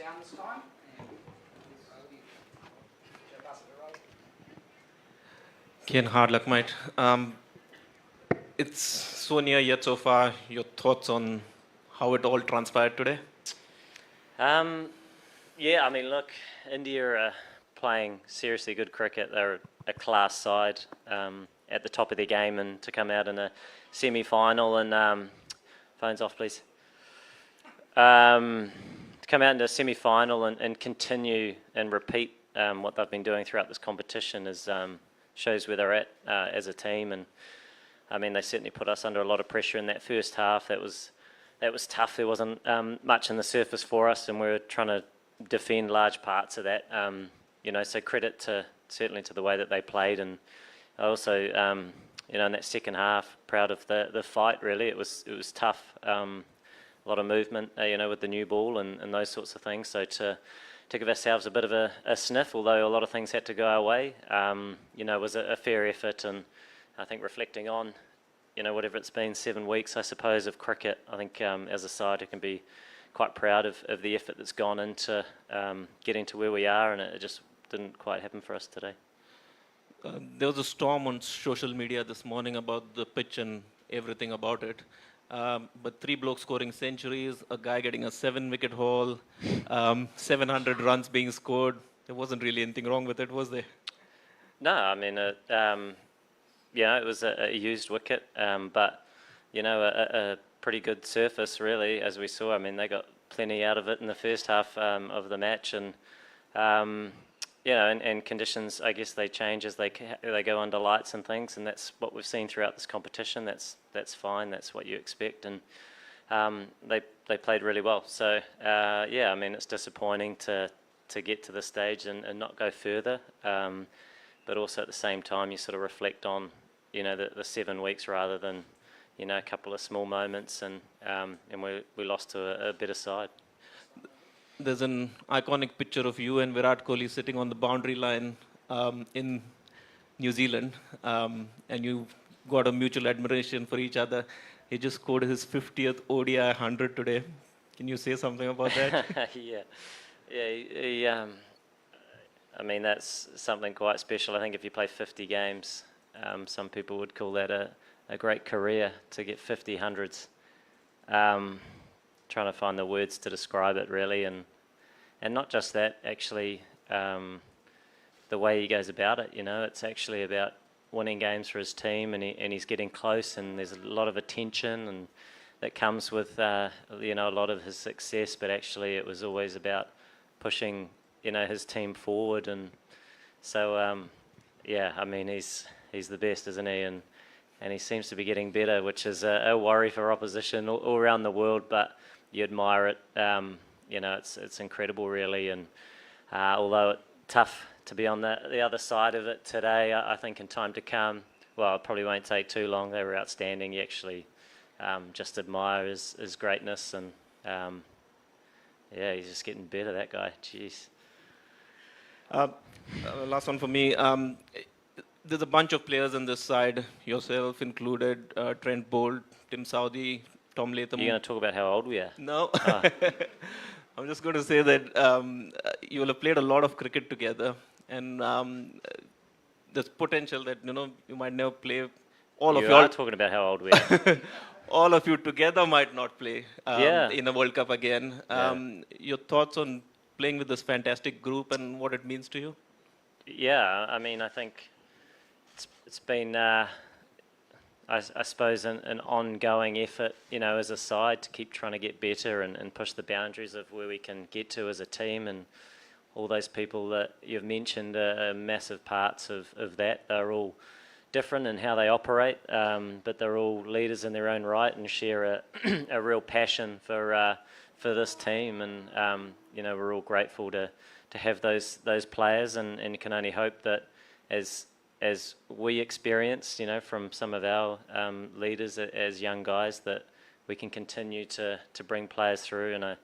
sound this time. Kane, hard luck, mate. It's so near yet so far. Your thoughts on how it all transpired today? Yeah, I mean, look, India are playing seriously good cricket. They're a class side at the top of their game, and to come out in a semi-final and phones off, please. To come out in a semi-final and continue and repeat what they've been doing throughout this competition is shows where they're at as a team. And I mean, they certainly put us under a lot of pressure in that first half. That was tough. There wasn't much in the surface for us, and we were trying to defend large parts of that. So credit certainly to the way that they played, and also in that second half, proud of the fight. Really, it was tough. A lot of movement, with the new ball and those sorts of things. So to give ourselves a bit of a sniff, although a lot of things had to go our way, was a fair effort. And I think reflecting on, whatever it's been, 7 weeks, I suppose, of cricket, I think as a side, it can be quite proud of the effort that's gone into getting to where we are, and it just didn't quite happen for us today. There was a storm on social media this morning about the pitch and everything about it. But 3 blokes scoring centuries, a guy getting a 7-wicket haul, 700 runs being scored. There wasn't really anything wrong with it, was there? No, I mean, it was a used wicket, but a pretty good surface, really, as we saw. I mean, they got plenty out of it in the first half of the match, and and conditions, I guess, they change as they go under lights and things, and that's what we've seen throughout this competition. That's fine. That's what you expect, and they played really well. So I mean, it's disappointing to get to this stage and not go further, but also at the same time, you sort of reflect on the 7 weeks rather than a couple of small moments, and we lost to a better side. There's an iconic picture of you and Virat Kohli sitting on the boundary line in New Zealand, and you got a mutual admiration for each other. He just scored his 50th ODI 100 today. Can you say something about that? Yeah. I mean, that's something quite special. I think if you play 50 games, some people would call that a great career, to get 50 hundreds. Trying to find the words to describe it, really, and not just that, actually, the way he goes about it. It's actually about winning games for his team, and he's getting close, and there's a lot of attention and that comes with a lot of his success. But actually, it was always about pushing his team forward, and so I mean, he's the best, isn't he? And he seems to be getting better, which is a worry for opposition all around the world, but you admire it. It's incredible, really. And although it's tough to be on the other side of it today, I think in time to come, well, it probably won't take too long. They were outstanding. You actually just admire his greatness, and he's just getting better, that guy. Jeez. Last one for me. There's a bunch of players on this side, yourself included, Trent Bolt, Tim Southee, Tom Latham. You're going to talk about how old we are? No. I'm just going to say that you will have played a lot of cricket together, and there's potential that you might never play. You are talking about how old we are. All of you together might not play in the World Cup again. Your thoughts on playing with this fantastic group and what it means to you? Yeah, I mean, I think it's been, I suppose, an ongoing effort, as a side, to keep trying to get better and push the boundaries of where we can get to as a team. And all those people that you've mentioned are massive parts of that. They're all different in how they operate, but they're all leaders in their own right and share a real passion for this team. And we're all grateful to have those players, and can only hope that as we experienced, from some of our leaders as young guys, that we can continue to bring players through, and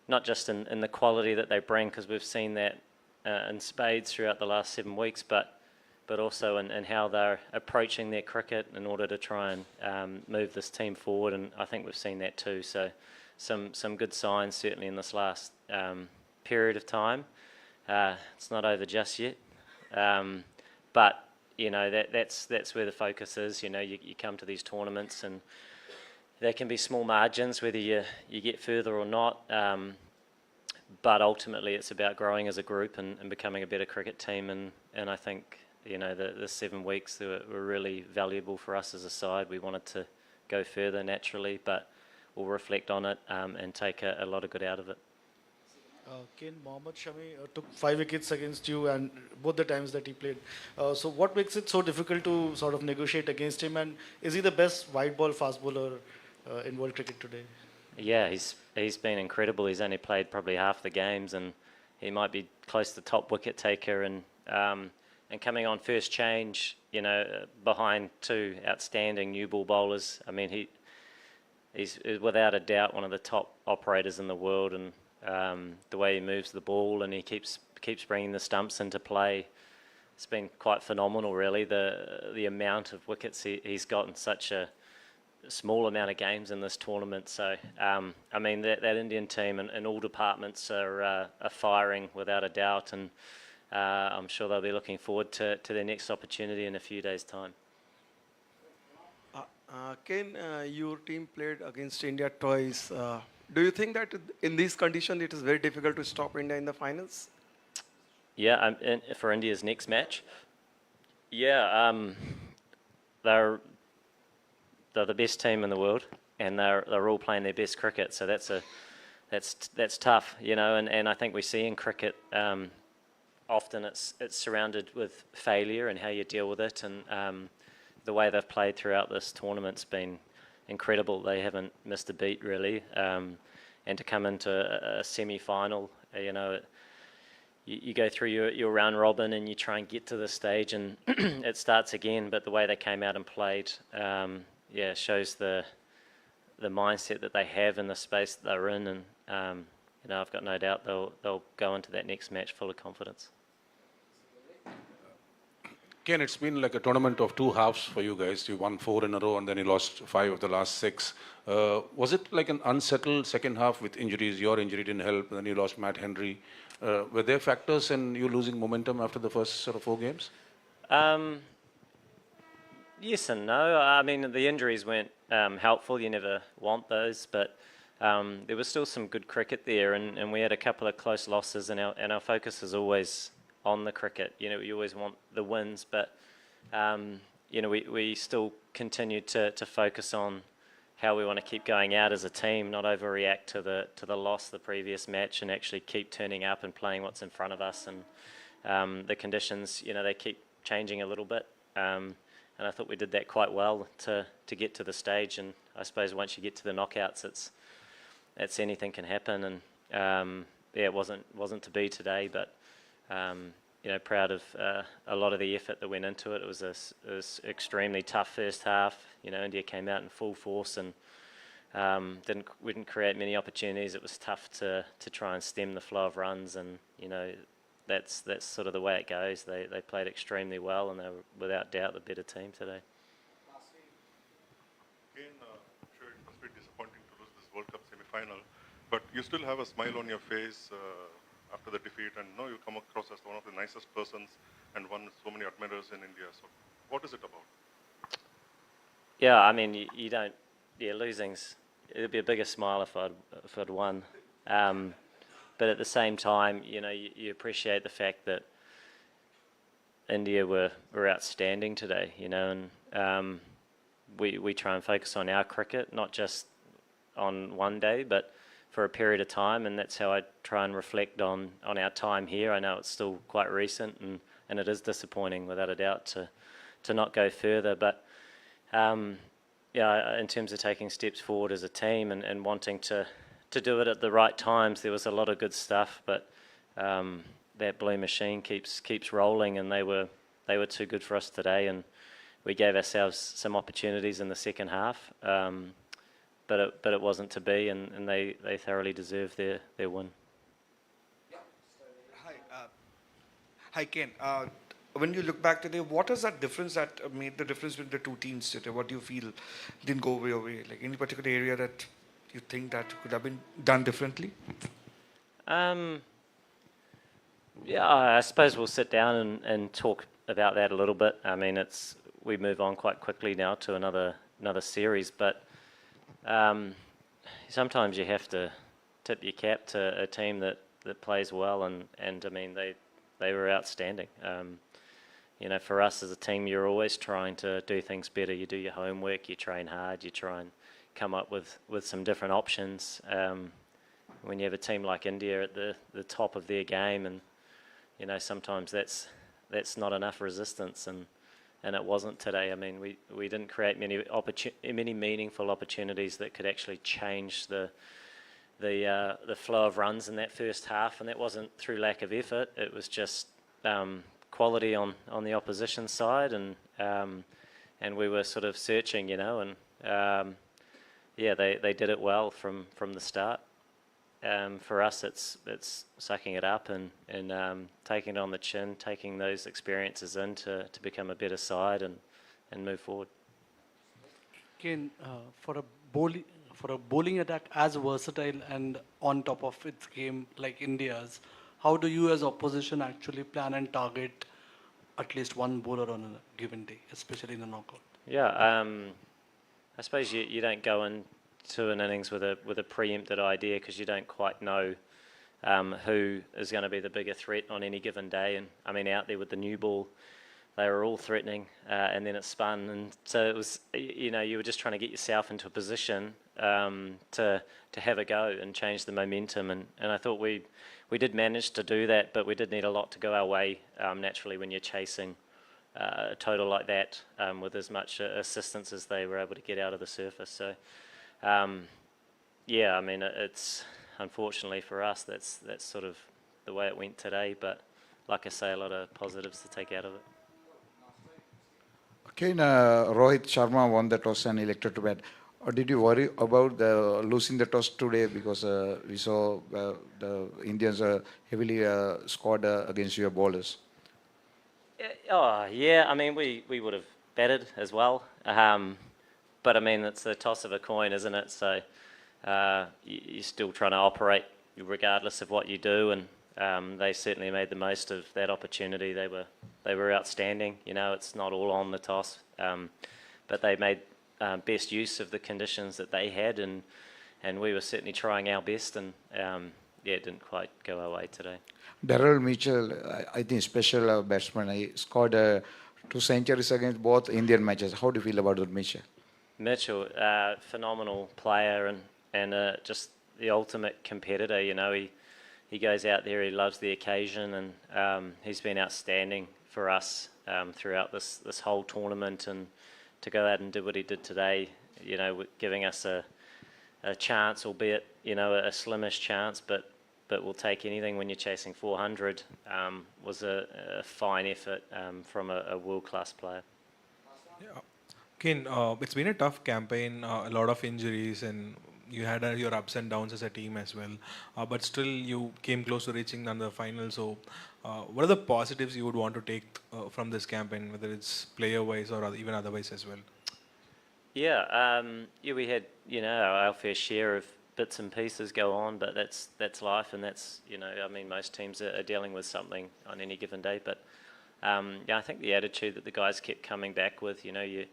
not just in the quality that they bring, because we've seen that in spades throughout the last 7 weeks, but also in how they're approaching their cricket in order to try and move this team forward. And I think we've seen that too. So some good signs certainly in this last period of time. It's not over just yet, but that's where the focus is. You come to these tournaments and there can be small margins whether you get further or not. But ultimately, it's about growing as a group and becoming a better cricket team. And I think the 7 weeks were really valuable for us as a side. We wanted to go further naturally, but we'll reflect on it and take a lot of good out of it. Kane, Mohammad Shami took 5 wickets against you, and both the times that he played. So, what makes it so difficult to sort of negotiate against him? And is he the best wide ball fast bowler in world cricket today? Yeah, he's been incredible. He's only played probably half the games, and he might be close to top wicket taker. And coming on first change, behind 2 outstanding new ball bowlers. I mean, he's without a doubt one of the top operators in the world, and the way he moves the ball and he keeps bringing the stumps into play. It's been quite phenomenal, really. The amount of wickets he's got in such a small amount of games in this tournament. So, I mean, that Indian team in all departments are firing without a doubt, and I'm sure they'll be looking forward to their next opportunity in a few days' time. Kane, your team played against India twice. Do you think that in these conditions it is very difficult to stop India in the finals? Yeah, for India's next match. Yeah, they're the best team in the world, and they're all playing their best cricket. So that's tough, And I think we see in cricket often it's surrounded with failure and how you deal with it, and the way they've played throughout this tournament's been incredible. They haven't missed a beat, really, and to come into a semi-final, you go through your round robin and you try and get to this stage, and it starts again. But the way they came out and played, shows the mindset that they have in the space that they're in, and I've got no doubt they'll go into that next match full of confidence. Ken, it's been like a tournament of 2 halves for you guys. You won 4 in a row and then you lost 5 of the last 6. Was it like an unsettled second half with injuries? Your injury didn't help, and then you lost Matt Henry. Were there factors in you losing momentum after the first sort of 4 games? Yes and no. I mean, the injuries weren't helpful. You never want those, but there was still some good cricket there, and we had a couple of close losses, and our focus is always on the cricket. You always want the wins, but we still continue to focus on how we want to keep going out as a team, not overreact to the loss the previous match, and actually keep turning up and playing what's in front of us. And the conditions, they keep changing a little bit, and I thought we did that quite well to get to the stage. And I suppose once you get to the knockouts, it's anything can happen. And it wasn't to be today, but proud of a lot of the effort that went into it. It was extremely tough first half. India came out in full force and we didn't create many opportunities. It was tough to try and stem the flow of runs, and that's sort of the way it goes. They played extremely well, and they were without doubt the better team today. Again, sure, it must be disappointing to lose this World Cup semi-final, but you still have a smile on your face after the defeat, and you come across as one of the nicest persons and won so many admirers in India. So what is it about? Yeah, I mean, you don't. Yeah, losing's. It'd be a bigger smile if I'd won. But at the same time, you appreciate the fact that India were outstanding today. And we try and focus on our cricket, not just on one day, but for a period of time, and that's how I try and reflect on our time here. I know it's still quite recent, and it is disappointing without a doubt to not go further, but in terms of taking steps forward as a team and wanting to do it at the right times, there was a lot of good stuff, but that blue machine keeps rolling, and they were too good for us today, and we gave ourselves some opportunities in the second half. But it wasn't to be, and they thoroughly deserved their win. Hi, Ken. When you look back today, what is that difference that made the difference with the 2 teams today? What do you feel didn't go your way? Like any particular area that you think that could have been done differently? Yeah, I suppose we'll sit down and talk about that a little bit. I mean, we move on quite quickly now to another series, but sometimes you have to tip your cap to a team that plays well, and I mean they were outstanding. You know, for us as a team, you're always trying to do things better. You do your homework, you train hard, you try and come up with some different options. When you have a team like India at the top of their game, and you know sometimes that's not enough resistance, and it wasn't today. I mean, we didn't create many meaningful opportunities that could actually change the flow of runs in that first half, and that wasn't through lack of effort. It was just quality on the opposition side, and we were sort of searching, you know, and yeah, they did it well from the start. For us, it's sucking it up and taking it on the chin, taking those experiences in to become a better side and move forward. Kane, for a bowling attack as versatile and on top of its game like India's, how do you as opposition actually plan and target at least one bowler on a given day, especially in a knockout? Yeah, I suppose you don't go into an innings with a preempted idea because you don't quite know who is going to be the bigger threat on any given day. And I mean, out there with the new ball, they were all threatening, and then it spun, and so it was, you know, you were just trying to get yourself into a position to have a go and change the momentum, and I thought we did manage to do that, but we did need a lot to go our way naturally when you're chasing a total like that with as much assistance as they were able to get out of the surface. So yeah, I mean, it's unfortunately for us that's sort of the way it went today, but like I say, a lot of positives to take out of it. Kane, Rohit Sharma won the toss and elected to bat. Did you worry about losing the toss today because we saw the Indians heavily scored against your bowlers? Oh yeah, I mean we would have batted as well, but I mean it's the toss of a coin, isn't it? So you're still trying to operate regardless of what you do, and they certainly made the most of that opportunity. They were outstanding. You know, it's not all on the toss, but they made best use of the conditions that they had, and we were certainly trying our best, and yeah, it didn't quite go our way today. Darrell Mitchell, I think special batsman. He scored 2 centuries against both Indian matches. How do you feel about that, Mitchell? Mitchell, phenomenal player and just the ultimate competitor. You know, he goes out there, he loves the occasion, and he's been outstanding for us throughout this whole tournament, and to go out and do what he did today, you know, giving us a chance, albeit, you know, a slimish chance, but we'll take anything when you're chasing 400, was a fine effort from a world-class player. Yeah. Kane, it's been a tough campaign, a lot of injuries, and you had your ups and downs as a team as well. But still, you came close to reaching the final. So, what are the positives you would want to take from this campaign, whether it's player-wise or even otherwise as well? Yeah, yeah, we had, you know, our fair share of bits and pieces go on, but that's life, and that's, you know, I mean, most teams are dealing with something on any given day. But yeah, I think the attitude that the guys kept coming back with, you know, you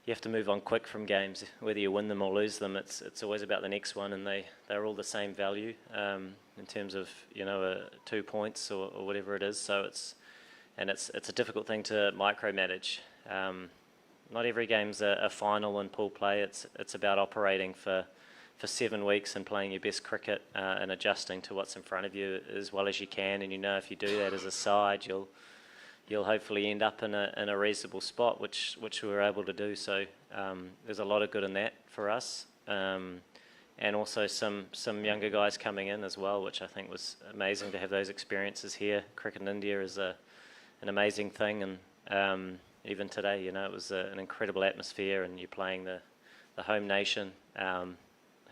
have to move on quick from games, whether you win them or lose them. It's always about the next one, and they're all the same value in terms of, you know, 2 points or whatever it is. So it's a difficult thing to micromanage. Not every game's a final in pool play. It's about operating for 7 weeks and playing your best cricket and adjusting to what's in front of you as well as you can. And you know, if you do that as a side, you'll hopefully end up in a reasonable spot, which we were able to do. So there's a lot of good in that for us, and also some younger guys coming in as well, which I think was amazing to have those experiences here. Cricket in India is an amazing thing, and even today, you know, it was an incredible atmosphere, and you're playing the home nation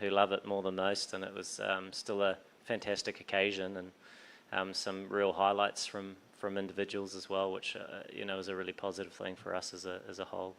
who love it more than most, and it was still a fantastic occasion, and some real highlights from individuals as well, which you know, is a really positive thing for us as a whole.